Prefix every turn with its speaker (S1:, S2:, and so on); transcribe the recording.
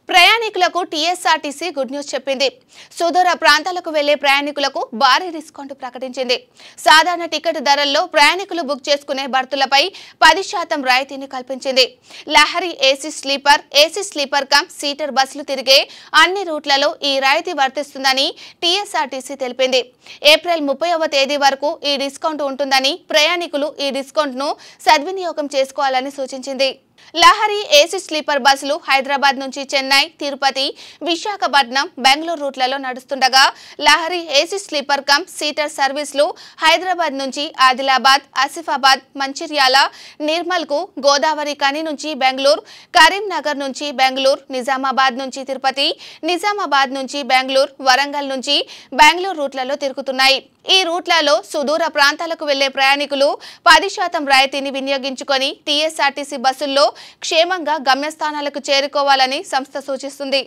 S1: ప్రయాణికులకు TSRTC good news చెప్పింది. సుదూర ప్రాంతాలకు వెళ్లే ప్రయాణికులకు భారీ డిస్కౌంట్ ప్రకటించింది. సాధారణ టికెట్ ధరల్లో ప్రయాణికులు బుక్ చేసుకునే బర్తులపై 10% రాయితీని కల్పించింది. Lahari AC sleeper cum seater బస్సులు తిరిగే అన్ని రూట్లలో ఈ రాయితీ వర్తిస్తుందని టీఎస్ఆర్టీసీ తెలిపింది. ఏప్రిల్ 30వ తేదీ వరకు ఈ డిస్కౌంట్ ఉంటుందని ప్రయాణికులు ఈ డిస్కౌంట్ ను సద్వినియోగం చేసుకోవాలని సూచించింది. లహరి ఏసీ స్లీపర్ బస్సులు హైదరాబాద్ నుంచి చెన్నై, తిరుపతి, విశాఖపట్నం, బెంగళూరు రూట్లలో నడుస్తుండగా Lahari AC sleeper cum seater సర్వీసులు హైదరాబాద్ నుంచి ఆదిలాబాద్, ఆసిఫాబాద్, మంచిర్యాల, నిర్మల్కు, గోదావరి కని నుంచి బెంగళూరు, కరీంనగర్ నుంచి బెంగళూరు, నిజామాబాద్ నుంచి తిరుపతి, నిజామాబాద్ నుంచి బెంగళూరు, వరంగల్ నుంచి బెంగళూరు రూట్లలో తిరుగుతున్నాయి. ఈ రూట్లలో సుదూర ప్రాంతాలకు వెళ్లే ప్రయాణికులు 10% రాయితీని వినియోగించుకొని టీఎస్ఆర్టీసీ బస్సుల్లో క్షేమంగా గమ్యస్థానాలకు చేరుకోవాలని సంస్థ సూచిస్తుంది.